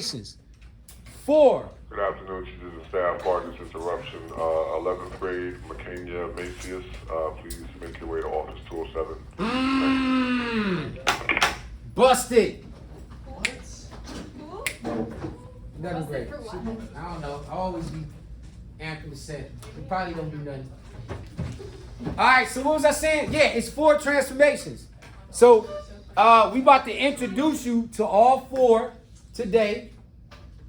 4. Good afternoon, teachers and staff. Pardon this interruption. 11th grade, McKenya Macias. Please make your way to office 207. Busted. What? Who? 11th grade. I don't know. I always be amping the set. We probably don't do nothing. All right, so what was I saying? Yeah, it's 4 transformations. So we about to introduce you to all 4 today,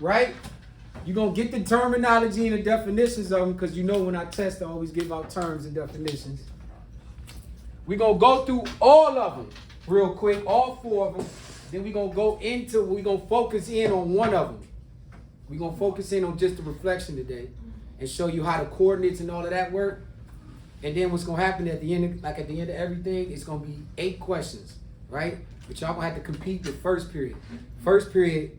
right? You're going to get the terminology and the definitions of them because you know when I test, I always give out terms and definitions. We're going to go through all of them real quick, all 4 of them. Then we're going to focus in on one of them. We're going to focus in on just the reflection today and show you how the coordinates and all of that work. And then what's going to happen at the end of everything, it's going to be 8 questions, right? But y'all going to have to compete with first period. First period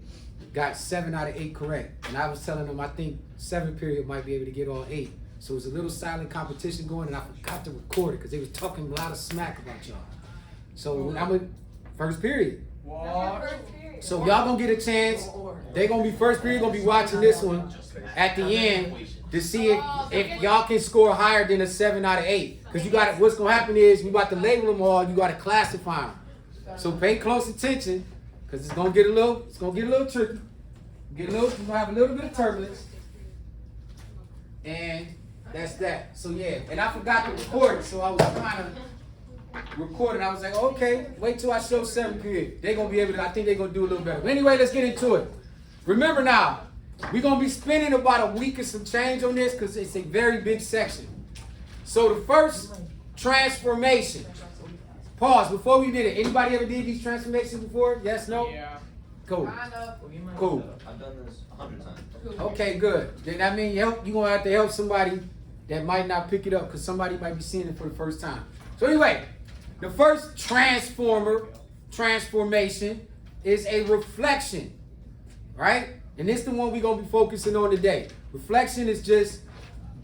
got 7 out of 8 correct. And I was telling them I think 7th period might be able to get all 8. So it was a little silent competition going, and I forgot to record it because they was talking a lot of smack about y'all. So I'm in first period. So y'all gonna get a chance. They gonna be first period, gonna be watching this one at the end to see if y'all can score higher than a 7 out of 8. Because you got what's gonna happen is we about to label them all. You gotta classify them. So pay close attention because it's gonna get a little tricky. You're gonna have a little bit of turbulence, and that's that. So yeah, and I forgot to record it, so I was trying to record it. I was like, okay, wait till I show 7th period. They're gonna be able to. I think they're gonna do a little better. But anyway, let's get into it. Remember now, we're gonna be spending about a week and some change on this because it's a very big section. So the first transformation. Pause before we did it. Anybody ever did these transformations before? Yes, no? Yeah. Cool. Cool. I've done this 100 times. Okay, good. Then that means you're gonna have to help somebody that might not pick it up because somebody might be seeing it for the first time. So anyway, the first transformation is a reflection, right? And this is the one we're gonna be focusing on today. Reflection is just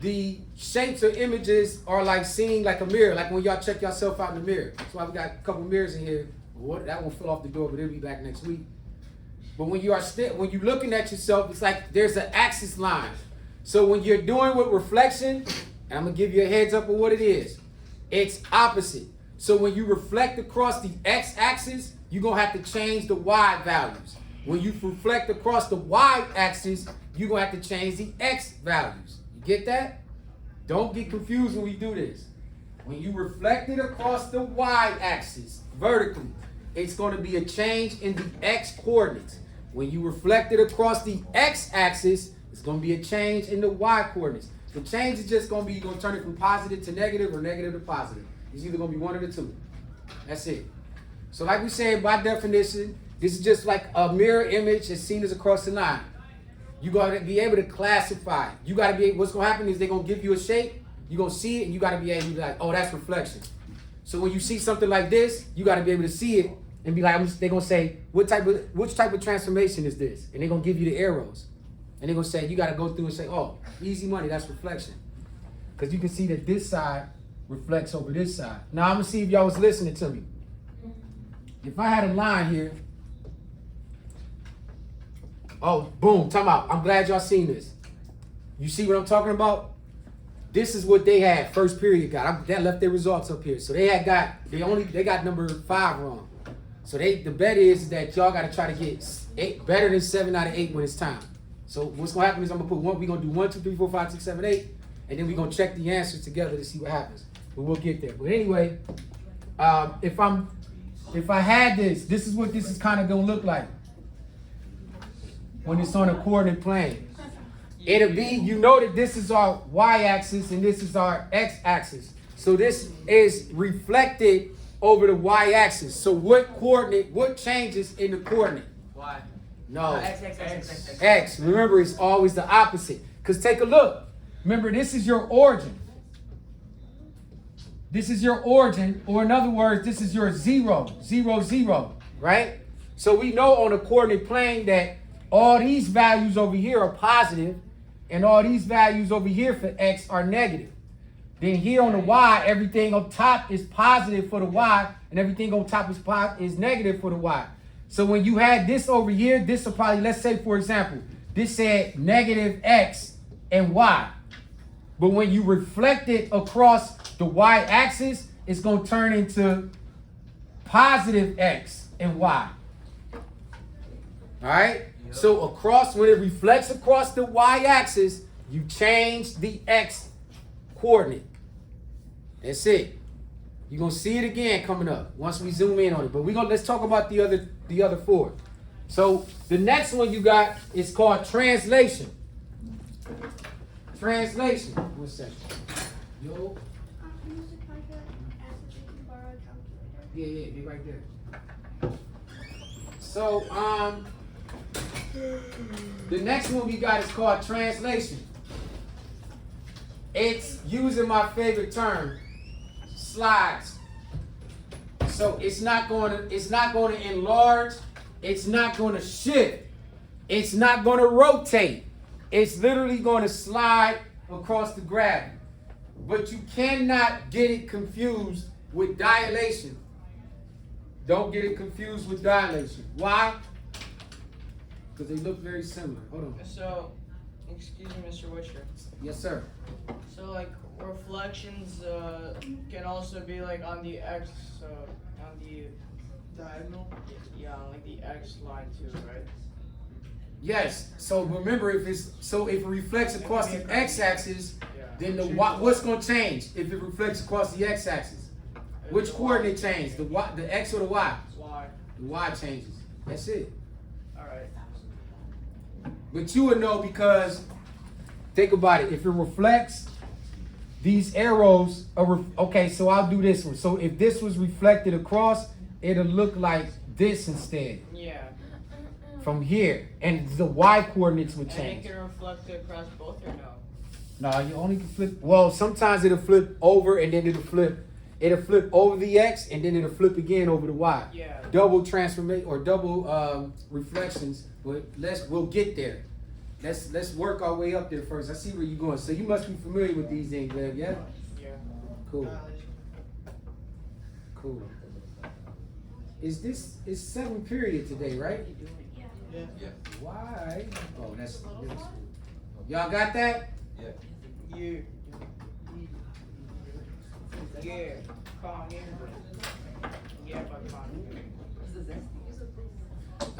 the shapes or images are like seeing like a mirror, like when y'all check yourself out in the mirror. That's why we got a couple mirrors in here. That one fell off the door, but it'll be back next week. But when you're looking at yourself, it's like there's an axis line. So when you're doing with reflection, and I'm gonna give you a heads up of what it is, it's opposite. So when you reflect across the x-axis, you're gonna have to change the y values. When you reflect across the y-axis, you're gonna have to change the x values. You get that? Don't get confused when we do this. When you reflect it across the y-axis vertically, it's going to be a change in the x coordinates. When you reflect it across the x-axis, it's going to be a change in the y coordinates. The change is just going to be, you're going to turn it from positive to negative or negative to positive. It's either going to be one of the two. That's it. So like we said, by definition, this is just like a mirror image as seen as across the line. You got to be able to classify. You got to be, what's going to happen is they're going to give you a shape. You're going to see it and you got to be able to be like, oh, that's reflection. So when you see something like this, you got to be able to see it and be like, they're going to say, which type of transformation is this? And they're going to give you the arrows. And they're going to say, you got to go through and say, oh, easy money, that's reflection. Because you can see that this side reflects over this side. Now, I'm going to see if y'all was listening to me. If I had a line here, oh, boom, time out. I'm glad y'all seen this. You see what I'm talking about? This is what they had first period got. That left their results up here. So they got number 5 wrong. So the bet is that y'all got to try to get better than 7 out of 8 when it's time. So what's gonna happen is I'm gonna put we're gonna do 1, 2, 3, 4, 5, 6, 7, 8, and then we're gonna check the answers together to see what happens. But we'll get there. But anyway, if I had this is what this is kind of gonna look like when it's on a coordinate plane. It'll be, you know that this is our y-axis and this is our x-axis. So this is reflected over the y-axis. So what changes in the coordinate? Y. No. X. X. Remember, it's always the opposite. Because take a look. Remember, this is your origin. This is your origin, or in other words, this is your 0, 0, 0, right? So we know on a coordinate plane that all these values over here are positive, and all these values over here for x are negative. Then here on the y, everything on top is positive for the y, and everything on top is negative for the y. So when you had this over here, this will probably, let's say for example, this said negative X and Y. But when you reflect it across the Y axis, it's going to turn into positive X and Y. All right? Yep. So across, when it reflects across the Y axis, you change the X coordinate. That's it. You're going to see it again coming up once we zoom in on it. But let's talk about the other four. So the next one you got is called translation. Translation. 1 second. Yo. Yeah, they're right there. So the next one we got is called translation. It's using my favorite term, slides. So it's not going to enlarge, it's not going to shift, it's not going to rotate. It's literally going to slide across the gravity. But you cannot get it confused with dilation. Don't get it confused with dilation. Why? Because they look very similar. Hold on. So, excuse me, Mr. Witcher. Yes, sir. So, like, reflections can also be like on the X, on the diagonal. Yeah, on like the X line too, right? Yes. So remember, if it reflects across the x-axis, then the y, what's going to change if it reflects across the x-axis? Which coordinate change? The y, the x or the y? Y. The y changes. That's it. All right. But you would know because think about it. If it reflects, these arrows are okay. So I'll do this one. So if this was reflected across, it'll look like this instead. Yeah. From here, and the y coordinates would And change. it can reflect across both or no? No, you only can flip. Well, sometimes it'll flip over and then it'll flip. It'll flip over the x and then it'll flip again over the y. Yeah. Double transformation or double reflections. But we'll get there. Let's work our way up there first. I see where you're going. So you must be familiar with these things, Glenn, yeah? Yeah. Cool. Cool. It's 7th period today, right? Yeah. Why? Oh, that's y'all got that? Yeah. Yeah. Yeah,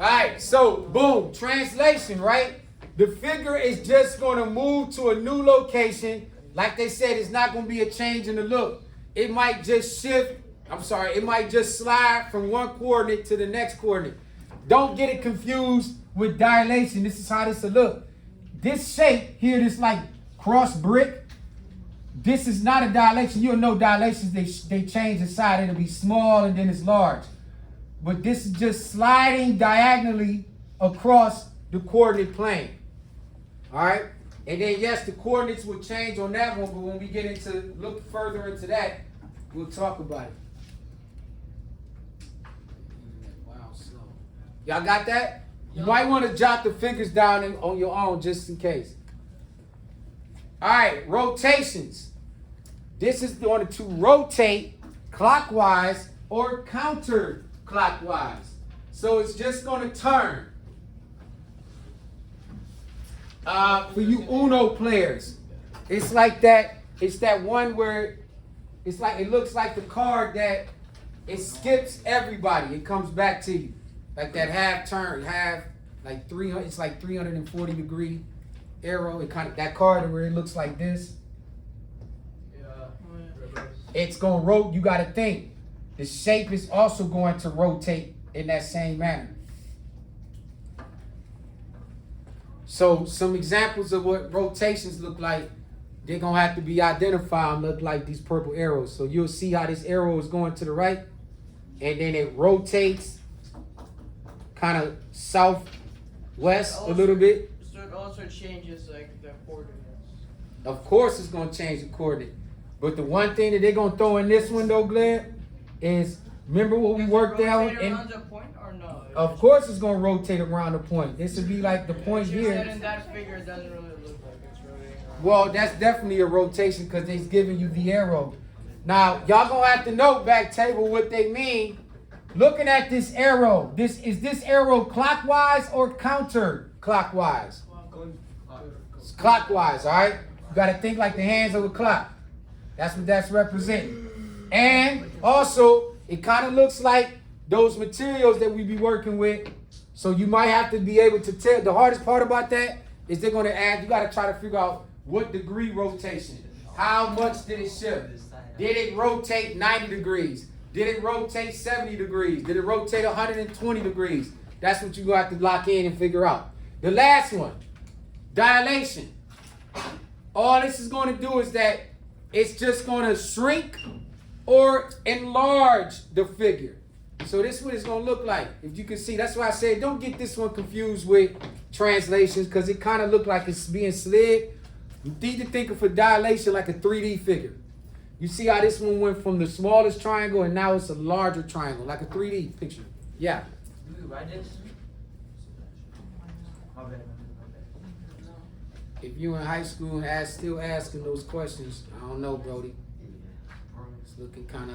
All right, so boom, translation, right? The figure is just going to move to a new location. Like they said, it's not going to be a change in the look. It might just shift. It might just slide from one coordinate to the next coordinate. Don't get it confused with dilation. This is how this will look. This shape here, this like cross brick, this is not a dilation. You'll know dilations, they change the side. It'll be small and then it's large. But this is just sliding diagonally across the coordinate plane. All right? And then, yes, the coordinates will change on that one, but when we get into, look further into that, we'll talk about it. Wow, slow. Y'all got that? You might want to jot the figures down on your own just in case. All right, rotations. This is going to rotate clockwise or counterclockwise. So it's just going to turn. For you Uno players, it's like that. It's that one where it's like it looks like the card that it skips everybody. It comes back to you. Like that half turn, like 300. It's like 340 degree arrow. It kind of that card where it looks like this. It's gonna rotate. You gotta think. The shape is also going to rotate in that same manner. So some examples of what rotations look like. They're gonna have to be identified and look like these purple arrows. So you'll see how this arrow is going to the right, and then it rotates kind of southwest a little bit. So it also changes like the coordinates. Of course it's gonna change the coordinate. But the one thing that they're gonna throw in this one though, Glenn, is remember what we worked out? Around the point or no? Of course it's gonna rotate around the point. This would be like the point You here. said in that figure it doesn't really look like it's rotating around. Well, that's definitely a rotation because they're giving you the arrow. Now, y'all gonna have to note back table what they mean looking at this arrow, is this arrow clockwise or counterclockwise? It's clockwise, all right? You got to think like the hands of a clock. That's what that's representing. And also, it kind of looks like those materials that we be working with. So you might have to be able to tell. The hardest part about that is they're going to add, you got to try to figure out what degree rotation. How much did it shift? Did it rotate 90 degrees? Did it rotate 70 degrees? Did it rotate 120 degrees? That's what you got to lock in and figure out. The last one, dilation. All this is going to do is that it's just going to shrink or enlarge the figure. So this is what it's going to look like. If you can see, that's why I said don't get this one confused with translations because it kind of look like it's being slid. You need to think of a dilation like a 3D figure. You see how this one went from the smallest triangle and now it's a larger triangle, like a 3D picture. Yeah. If you in high school and still asking those questions, I don't know, Brody. It's looking kind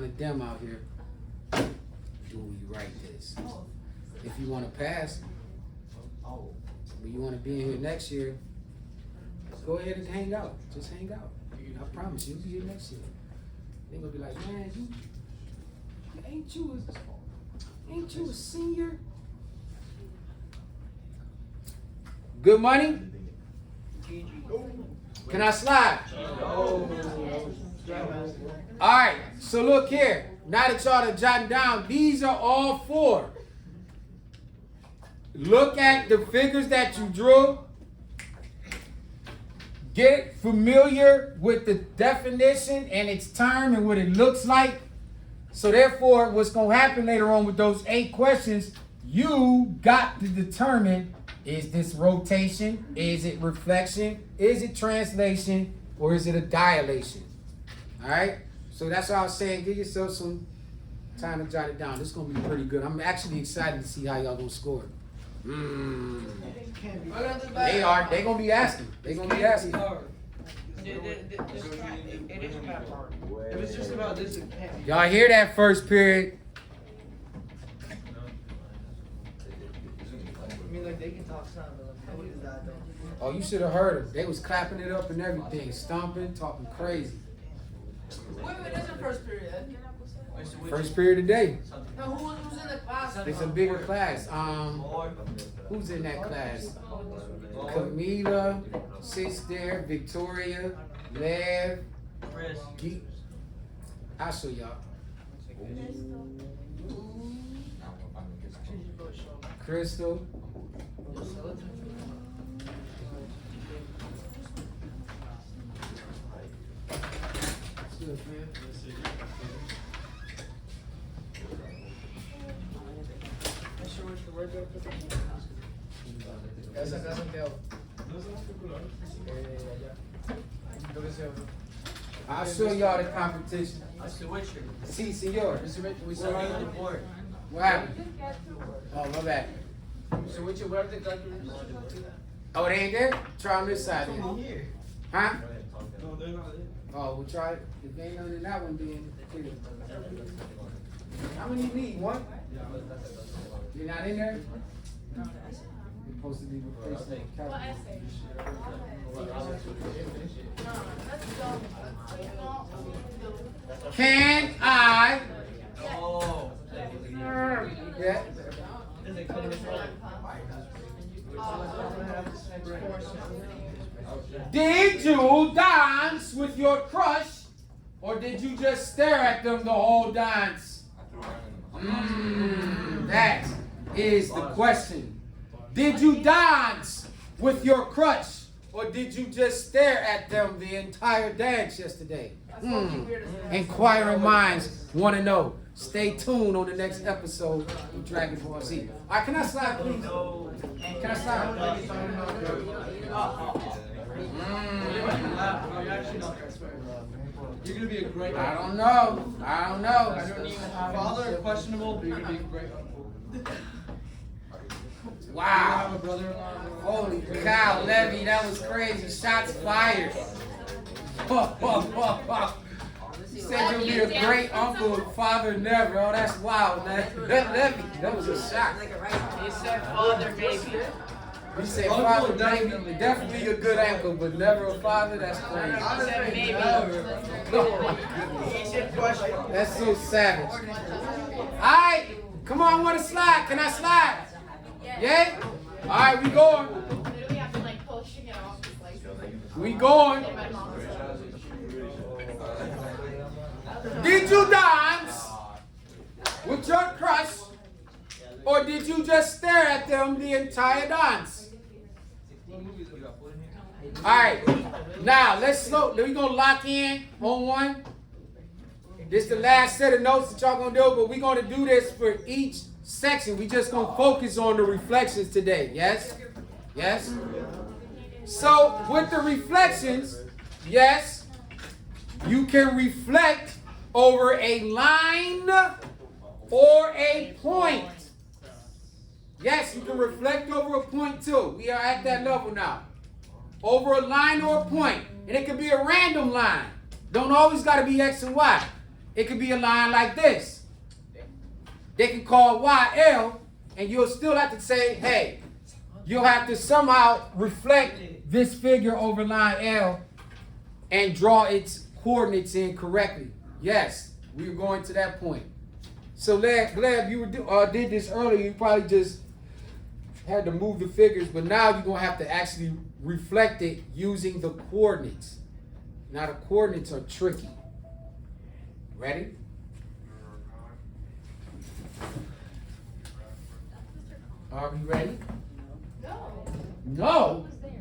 of dim out here. Do we write this? If you want to pass, but you want to be in here next year, go ahead and hang out. Just hang out. I promise you'll be here next year. They're gonna be like, man, ain't you a senior? Good money? Can I slide? All right, so look here. Now that y'all are jotting down, these are all 4. Look at the figures that you drew. Get familiar with the definition and its term and what it looks like. So therefore, what's going to happen later on with those 8 questions, you got to determine, is this rotation? Is it reflection? Is it translation? Or is it a dilation? All right? So that's what I was saying. Give yourself some time to jot it down. This is going to be pretty good. I'm actually excited to see how y'all going to score. They are. They're going to be asking. They're going to be asking. It is kind of hard. If it's just about this, it can't be. Y'all hear that first period? I mean, like, they can talk something, but like, nobody does that, though. Oh, you should have heard them. They was clapping it up and everything, stomping, talking crazy. Wait, that's your first period. First period today. No, who's in the class? It's a bigger class. Who's in that class? Camila sits there. Victoria, Lev, Geek. I'll show y'all. Crystal. Essa casa dela. I'll show y'all the competition. Switcher. Si, senor. We saw it on the board. What happened? Oh, my bad. Switcher, where are the collectors? Oh, they ain't there? Try on this side then. Here. Huh? No, they're not there. Oh, we'll try it. If they ain't under that one, then clear. How many you need? One? You're not in there? You're supposed to be replacing the calendar. Can I? Oh. Yeah. Did you dance with your crush, or did you just stare at them the whole dance? That is the question. Did you dance with your crush, or did you just stare at them the entire dance yesterday? Inquiring minds want to know. Stay tuned on the next episode of Dragon Ball Z. All right, can I slide, please? Can I slide? You're gonna be a great. I don't know. Father questionable, but you're gonna be a great uncle. Wow. A brother-in-law. Holy cow, Levy, that was crazy. Shots fired. He said you'll be a great uncle and father never. Oh, that's wild, man. That was a shock. He said father maybe. He said father maybe, definitely a good uncle, but never a father. That's crazy. He said maybe. He said question. That's so savage. All right, come on, I want to slide. Can I slide? Yeah? All right, we going. Literally have to like pushing it off. Just, like, We going. in my mom's house. Did you dance with your crush, or did you just stare at them the entire dance? All right, now we're gonna lock in on one. This is the last set of notes that y'all gonna do, but we're gonna do this for each section. We just gonna focus on the reflections today. Yes? Yes? So with the reflections, yes, you can reflect over a line or a point. Yes, you can reflect over a point too. We are at that level now. Over a line or a point. And it can be a random line. Don't always got to be X and Y. It could be a line like this. They can call YL, and you'll still have to say, hey, you'll have to somehow reflect this figure over line L and draw its coordinates in correctly. Yes, we're going to that point. So Gleb, you did this earlier. You probably just had to move the figures, but now you're going to have to actually reflect it using the coordinates. Now the coordinates are tricky. Ready? Are we ready? No. No. Was there?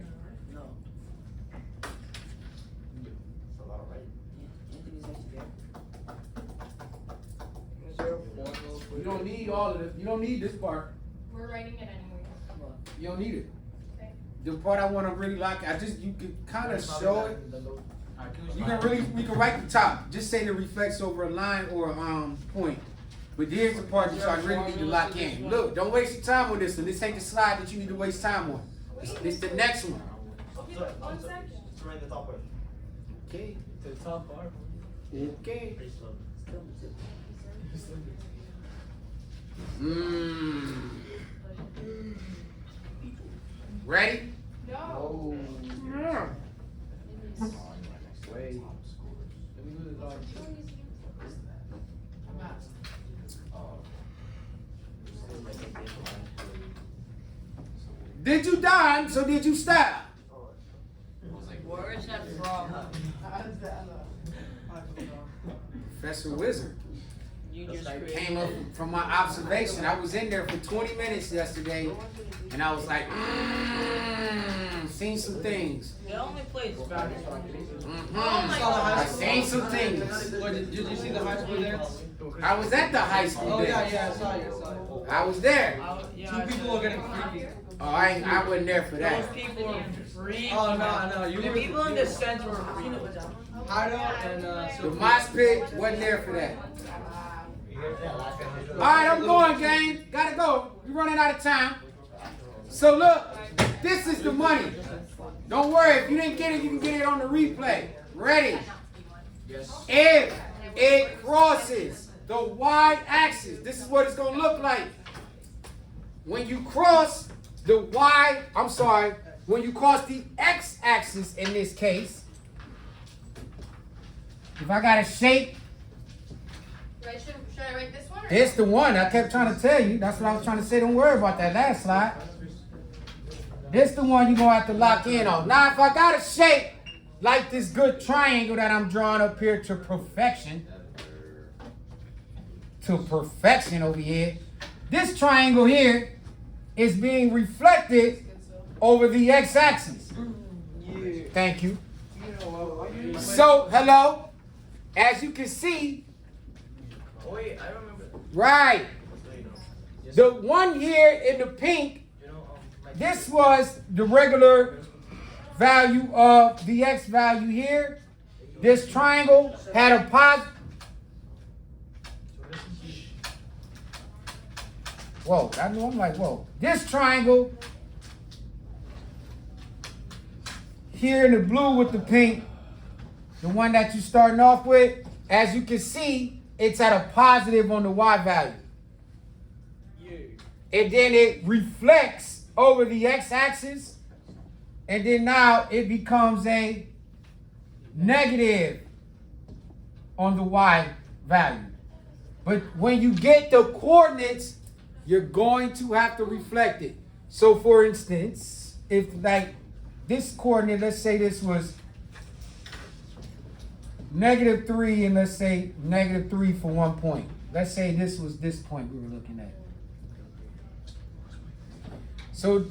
Is there a formula for You don't need all of this. You don't need this part. We're writing it anyway. You don't need it. Okay. The part I want to really like, you can kind of show it. We can write the top. Just say the reflects over a line or a point. But here's the part that y'all really need to lock in. Look, don't waste your time on this one. This ain't the slide that you need to waste time on. This the next one. Okay, 1 second. Right the top part. Okay. The top part. Okay. Ready? No. Wait. Did you dine? So did you stop? where is that from? Professor Wizard. You just Came up from my observation. I was in there for 20 minutes yesterday, and I was like, seen some things. They only played Spanish on I seen some things. Did you see the high school there? I was at the high school Oh there. yeah, I saw you. I was there. Two people are getting freaky. Oh, I wasn't there for Those that. people are freaking Oh no, out. you The were. people in the center were freaking Hado and The mosh pit wasn't there for that. All right, I'm going, gang. Gotta go. We're running out of time. So look, this is the money. Don't worry, if you didn't get it, you can get it on the replay. Ready? If it crosses the y-axis, this is what it's gonna look like. When you cross the when you cross the x-axis in this case, if I got a shape, Should I write this one? Or it's the one I kept trying to tell you. That's what I was trying to say. Don't worry about that last slide. This the one you're going to have to lock in on. Now, if I got a shape like this good triangle that I'm drawing up here to perfection over here, this triangle here is being reflected over the x-axis. Thank you. So, hello. As you can see, Wait, I remember. right. The one here in the pink, this was the regular value of the x value here. This triangle had a positive. Whoa, I know I'm like, whoa. This triangle here in the blue with the pink, the one that you're starting off with, as you can see, it's at a positive on the y value. And then it reflects over the x-axis, and then now it becomes a negative on the y value. But when you get the coordinates, you're going to have to reflect it. So for instance, if like this coordinate, let's say this was -3 and let's say -3 for 1 point. Let's say this was this point we were looking at. So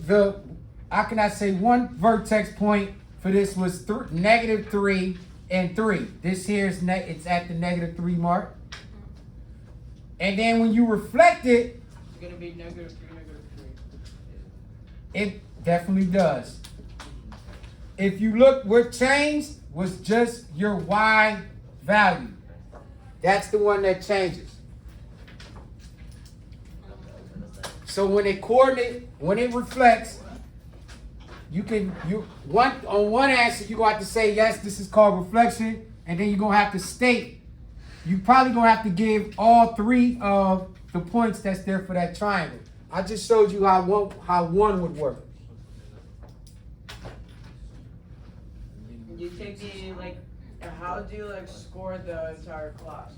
how can I say one vertex point for this was -3 and 3. This here is it's at the -3 mark. And then when you reflect it, It's gonna be -3, -3. it definitely does. If you look, what changed was just your y value. That's the one that changes. So when it reflects, on one answer you're going to have to say yes, this is called reflection, and then you're going to have to state. You probably going to have to give all 3 of the points that's there for that triangle. I just showed you how one would work. You take how do you score the entire class?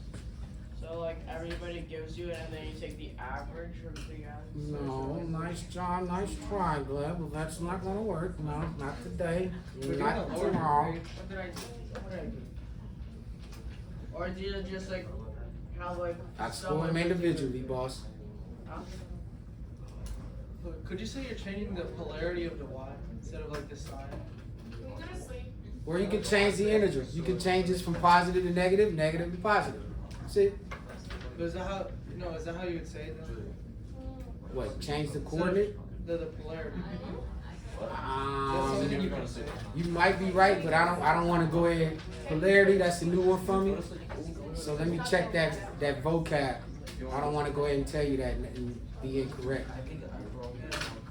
So everybody gives you it, and then you take the average of the guys. No, nice job, nice try, Gleb, but that's not gonna work. No, not today. We're Not doing a lower tomorrow. grade. What did I do? Or do you just have I score them individually, boss. Huh? Could you say you're changing the polarity of the y instead of the sign? Can we go to sleep? Or you can change the integers. You can change this from positive to negative, negative to positive. See? But is that how you would say it then? What? Change the coordinate? The polarity. Um, Something you can say. you might be right, but I don't want to go ahead. Polarity, that's a new one for me. So let me check that vocab. I don't want to go ahead and tell you that and be incorrect.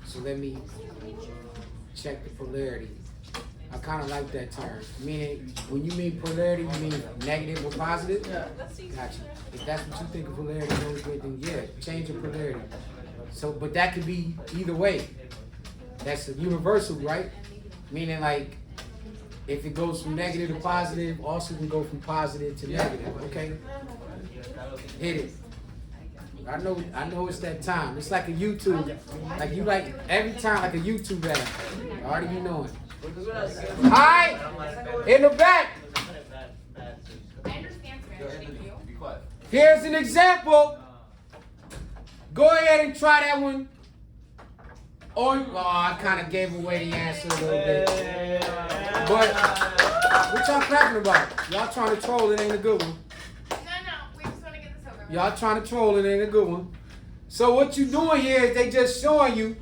So let me check the polarity. I kind of like that term. Meaning, when you mean polarity, you mean negative or positive? Yeah. Gotcha. If that's what you think of polarity goes with, then yeah, change your polarity. So, but that could be either way. That's a universal, right? Meaning if it goes from negative to positive, also can go from positive to negative. Okay? Hit it. I know it's that time. It's like a YouTube. Every time like a YouTube ad. I already be knowing. Hi! In the back! I understand Spanish, thank you. Here's an example. Go ahead and try that one. I kind of gave away the answer a little bit. But what y'all clapping about? Y'all trying to troll, it ain't a good one. No, we just want to get this over with. Y'all trying to troll, it ain't a good one. So what you doing here is they just showing you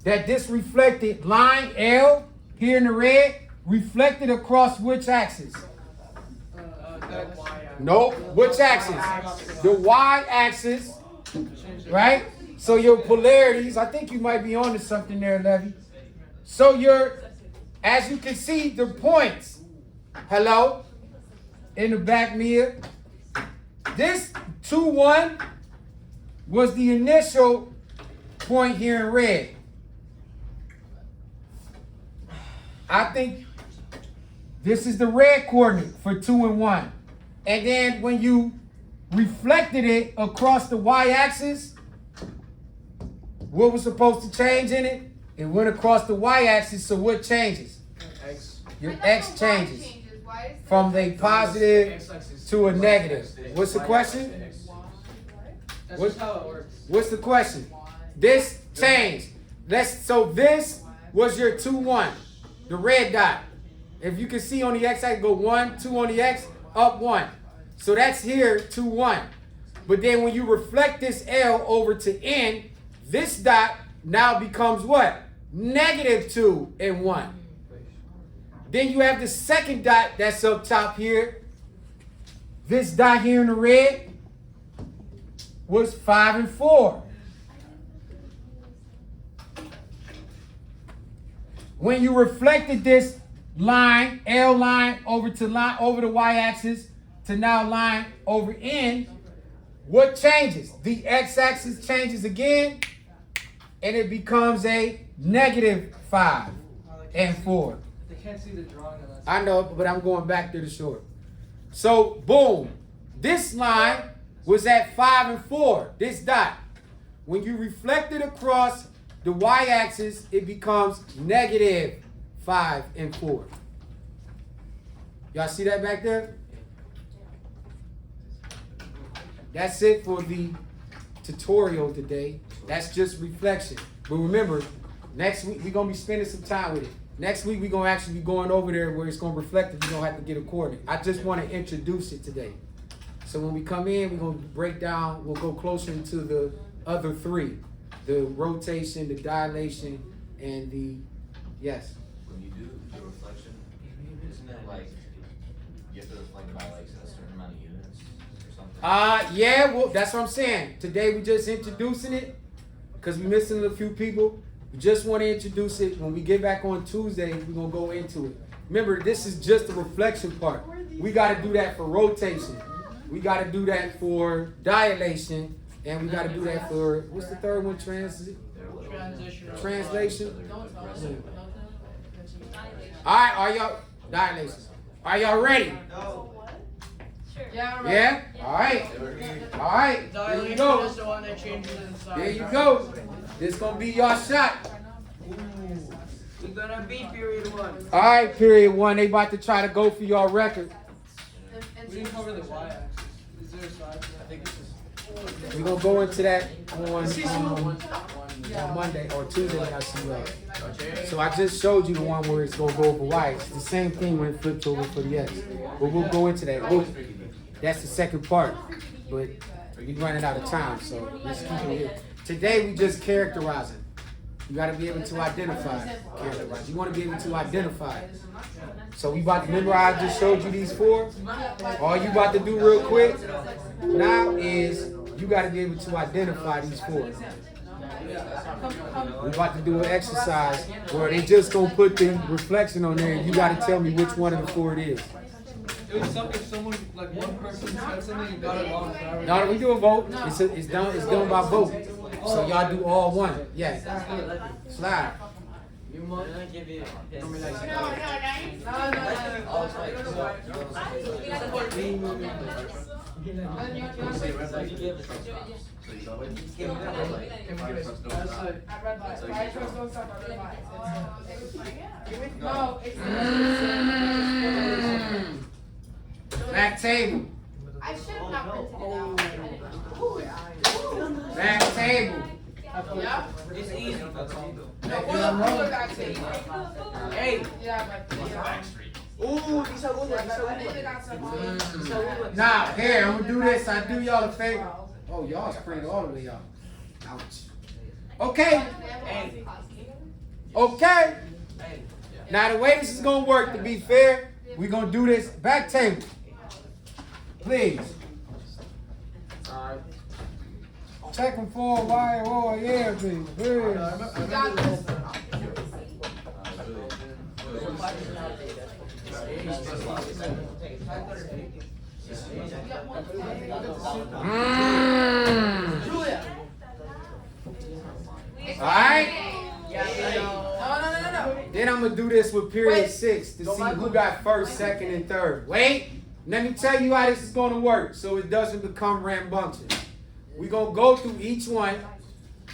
that this reflected line L here in the red reflected across which axis? Nope. Which axis? The y-axis, right? So your polarities, I think you might be onto something there, Levy. So as you can see, the points. Hello? In the back, Mia. This 2-1 was the initial point here in red. I think this is the red coordinate for 2 and 1. And then when you reflected it across the y-axis, what was supposed to change in it? It went across the y-axis, so what changes? X. Your I thought x the y changes Why is from the a positive to a negative. What's the question? That's What- just how it works. What's the question? This changed. So this was your 2-1, the red dot. If you can see on the x-axis, go 1, 2 on the x, up 1. So that's here 2-1. But then when you reflect this L over to N, this dot now becomes what? -2 and 1. Then you have the second dot that's up top here. This dot here in the red was 5 and 4. When you reflected this line, L line over the y-axis to now line over in, what changes? The x-axis changes again, and it becomes a -5 and 4. They can't see the drawing on that. I know, but I'm going back to the short. So, boom. This line was at 5 and 4, this dot. When you reflect it across the y-axis, it becomes -5 and 4. Y'all see that back there? That's it for the tutorial today. That's just reflection. But remember, next week we're going to be spending some time with it. Next week we're going to actually be going over there where it's going to reflect it. You're going to have to get a coordinate. I just want to introduce it today. So when we come in, we're going to break down, we'll go closer into the other three. The rotation, the dilation, and the, yes. When you do the reflection, isn't it like, you have to reflect by like a certain amount of units or something? Yeah, well, that's what I'm saying. Today we just introducing it because we're missing a few people. We just want to introduce it. When we get back on Tuesday, we're going to go into it. Remember, this is just the reflection part. We got to do that for rotation. We got to do that for dilation. And we got to do that for, what's the third one? Transition. Translation? Don't tell them. All right, are y'all, dilation. Are y'all ready? Yeah, right. Yeah? All right. All right. There you Dilation go. is the one that changes inside. There you go. This gonna be your shot. We're gonna beat period 1. All right, period 1. They about to try to go for your record. We didn't cover the y-axis. Is there a side? I think this is. We're gonna go into that on Monday or Tuesday when I see you out. So I just showed you the one where it's gonna go over Y. It's the same thing when it flipped over for the X. But we'll go into that. That's the second part. But we're running out of time, so let's keep it here. Today we just characterizing. You gotta be able to identify. Characterize. You wanna be able to identify. So we about to, remember I just showed you these 4? All you about to do real quick now is you gotta be able to identify these 4. We're about to do an exercise where they just gonna put the reflection on there and you gotta tell me which one of the 4 it is. It was something, someone, like one person said something and got it wrong. No, we do a vote. It's done by vote. So y'all do all one. Yeah. Slide. No, you. Back table. I should have not printed it out. Back table. Yeah. It's easy. Hey. Yeah, but yeah. Now, here, I'm gonna do this. I do y'all a favor. Oh, y'all sprayed all the way out. Ouch. Okay. Okay. Now, the way this is gonna work, to be fair, we're gonna do this back table. Please. Checking for a wire. Oh, yeah, baby. Hey. You got this. Julia. Alright? No. Then I'm gonna do this with period 6 to see who got first, second, and third. Wait, let me tell you how this is gonna work so it doesn't become rambunctious. We're gonna go through each one.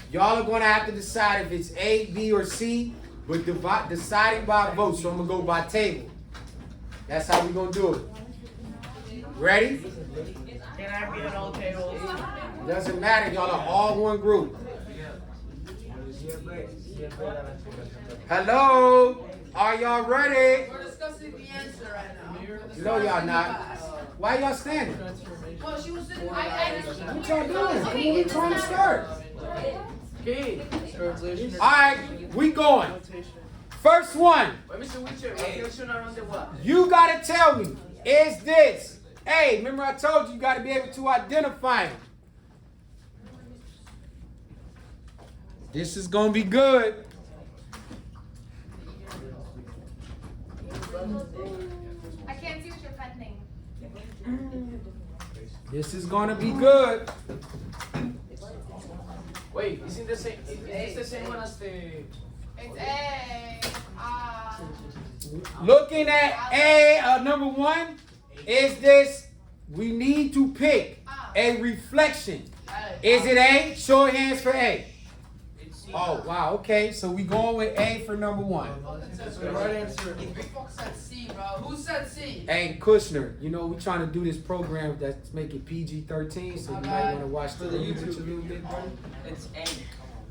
Y'all are gonna have to decide if it's A, B, or C, but deciding by vote. So I'm gonna go by table. That's how we're gonna do it. Ready? Can I be on all tables? Doesn't matter, y'all are all one group. Hello? Are y'all ready? We're discussing the answer right now. No, y'all not. Why y'all standing? Well, she was sitting. What y'all doing? When we trying to start? Translation. Alright, we going. First one. You gotta tell me, is this A? Remember I told you gotta be able to identify them. This is gonna be good. I can't see what you're punting. This is gonna be good. Wait, isn't the same? Is this the same one as the? It's A. Looking at A, number one, is this, we need to pick a reflection. Is it A? Show of hands for A. Oh, wow, okay, so we going with A for number one. That's the right answer. Who said C, bro? Who said C? Hey, Kushner, you know, we're trying to do this program that's making PG-13, so you might want to watch the YouTube a little bit, buddy. It's A.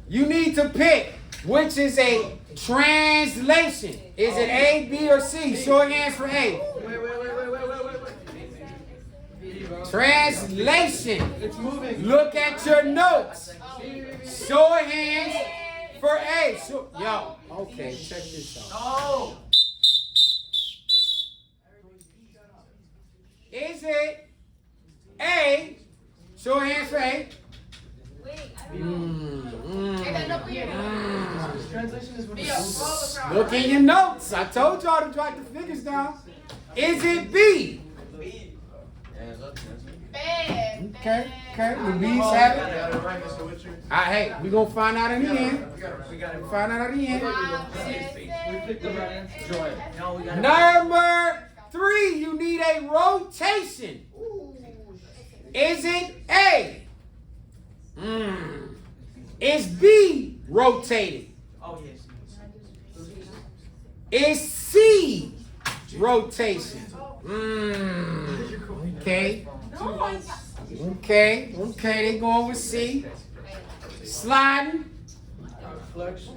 You need to pick which is a translation. Is it A, B, or C? Show of hands for A. Wait. Translation. It's moving. Look at your notes. Show of hands for A. Yo, okay, check this out. Oh. Is it A? Show of hands for A. Translation is what B, roll Look in your notes. I told y'all to write the figures down. Is it B? Okay. The B's have it. Hey, we gonna find out in the end. Find out at the end. We picked the right answer. No, we got Number 3, you need a rotation. Is it A? Is B rotated? Oh yes. Is C rotation? Okay. Okay, they going with C. Sliding. Reflection.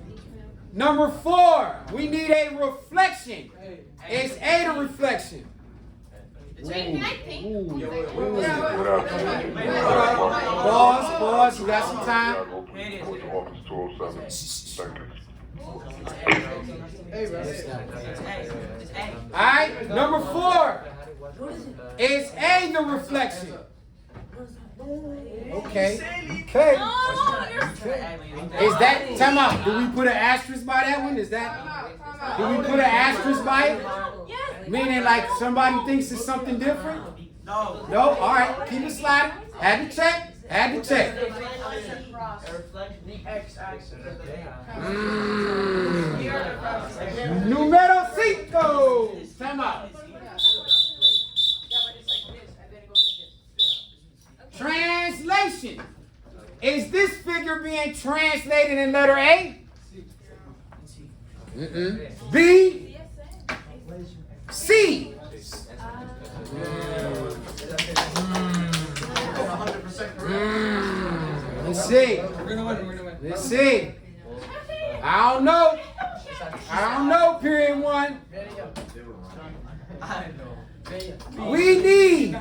Number 4, we need a reflection. Is A the reflection? Pause, you got some time. Office 207. Seconds. Hey, bro. Alright, number 4. Is A the reflection? Okay. Is that, time out, do we put an asterisk by that one? Is that, do we put an asterisk by it? Meaning like somebody thinks it's something different? No. No? Alright, keep it sliding. Had to check. Numero 5. Time out. Translation. Is this figure being translated in letter A? B? C? Let's see. We're gonna win. Let's see. I don't know, period 1. I know. We need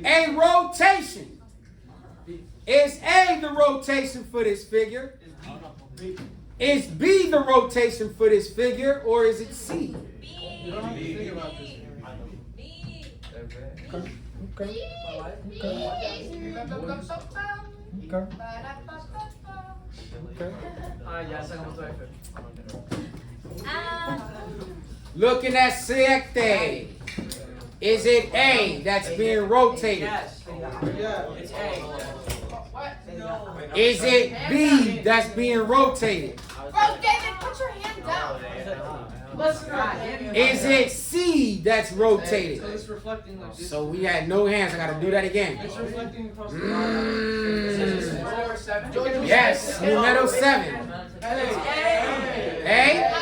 a rotation. Is A the rotation for this figure? Is B the rotation for this figure? Or is it C? You don't have to think about this. Ya sacamos todo F. Looking at siete. Is it A that's being rotated? Yes. Yeah. It's A. Is it B that's being rotated? Bro, David, put your hand down. Is it C that's rotated? So it's reflecting like this. So we had no hands. I gotta do that again. It's reflecting across the Yes, numero 7. A?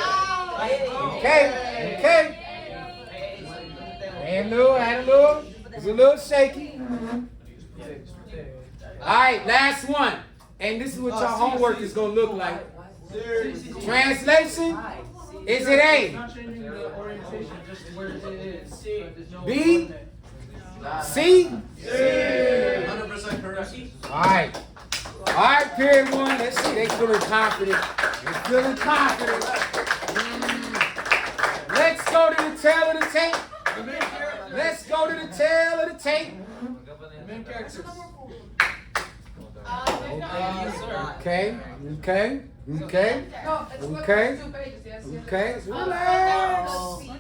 Okay. Had a little. It's a little shaky. Alright, last one. And this is what your homework is gonna look like. Translation? Is it A? Not changing the orientation, just where it is. B? C? 100% correct. Alright, period 1. Let's see, they feeling confident. Let's go to the tail of the tape. The main characters. Okay. No, it's Okay. two pages, yes. Relax.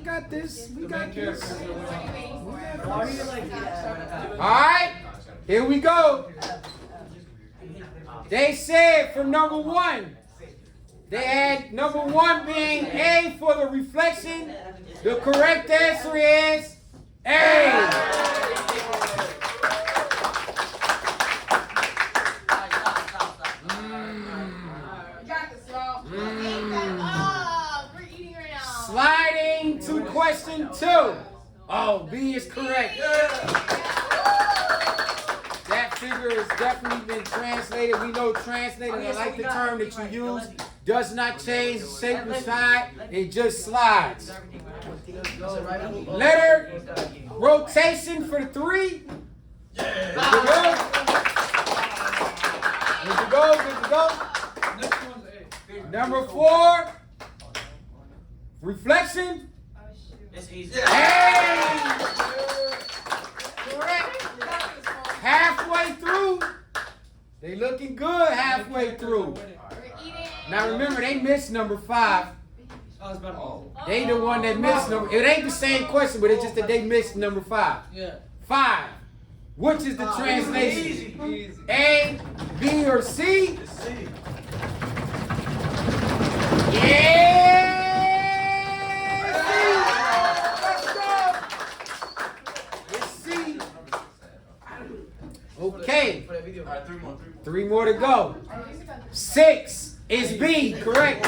I got this. We The got main this. characters are winning. Why are you like that? All right, here we go. They said for number one, they had number one being A for the reflection. The correct answer is A. You got this, y'all. Eat that up. We're eating right now. Sliding to question 2. Oh, B is correct. That figure has definitely been translated. We know translated, I like the term that you use, does not change the shape or side, it just slides. Letter rotation for the 3. Good to go. Good to go, good to go. Next one's A. Number 4, reflection. It's easy. Hey! Correct. Halfway through. They looking good halfway through. We're eating. Now remember, they missed number 5. I was about to. They the one that missed number. It ain't the same question, but it's just that they missed number 5. Yeah. 5. Which is the translation? Easy. A, B, or C? C. Yeah! Let's see. Okay. Alright, 3 more. 3 more to go. 6 is B, correct?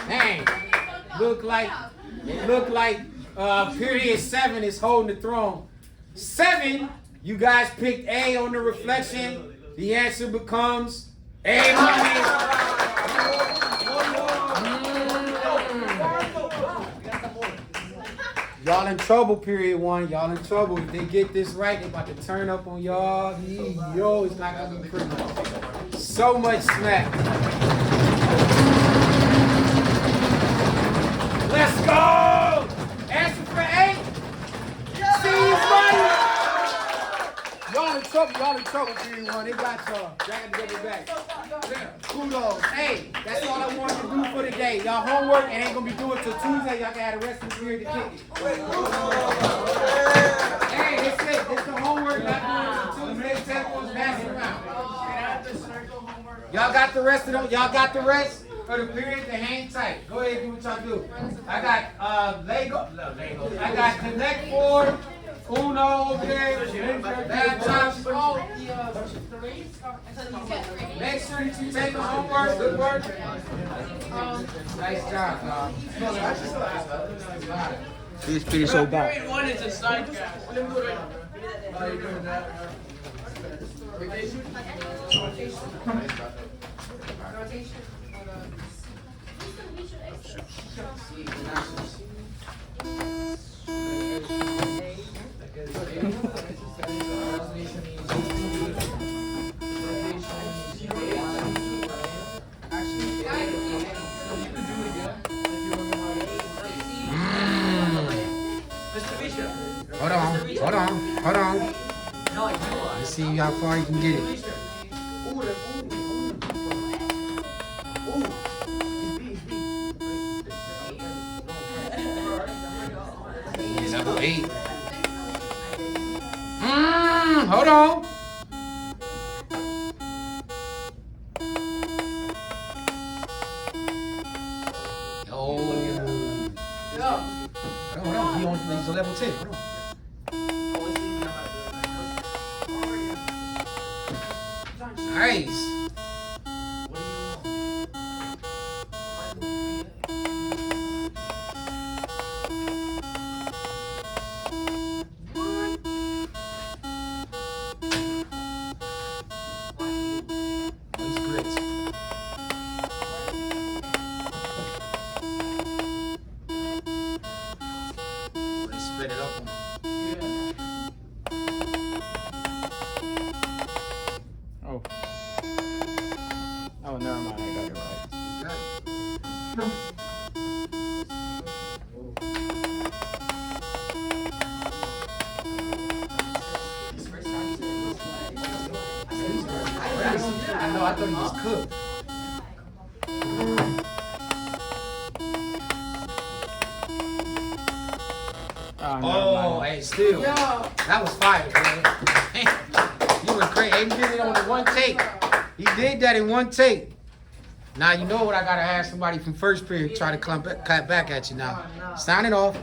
Dang. Look like period 7 is holding the throne. 7, you guys picked A on the reflection. The answer becomes A money. Y'all in trouble, period 1. Y'all in trouble. If they get this right, they about to turn up on y'all. Yo, it's not gonna be pretty. So much smack. Let's go! Answer for 8. C is right. Y'all in trouble, period 1. They got y'all. Y'all got to get it back. Kudos. Hey, that's all I wanted to do for today. Y'all homework and ain't gonna be doing till Tuesday. Y'all can have the rest of the period to kick it. Hey, that's it. This the homework. Not doing till Tuesday. Telephone passing around. Y'all got the rest of them. Y'all got the rest of the period to hang tight. Go ahead and do what y'all do. I got Lego. I got Connect 4. Uno over there. Laptop. Make sure that you take the homework. Good work. Nice job, y'all. This pretty so bad. Grade 1 is a side cast. Hold on. Let's see how far you can get it. Number 8. Hold on. Hold on. He's a level 10. Hold on. Nice. These grits. They spread it up. Oh. Oh, never mind. I got it right. I know, I thought he was cooked. Oh, hey, still. Yeah. That was fire, man. You went crazy. And he did it on the one take. He did that in one take. Now you know what I gotta have somebody from first period try to clap back at you now. Sign it off.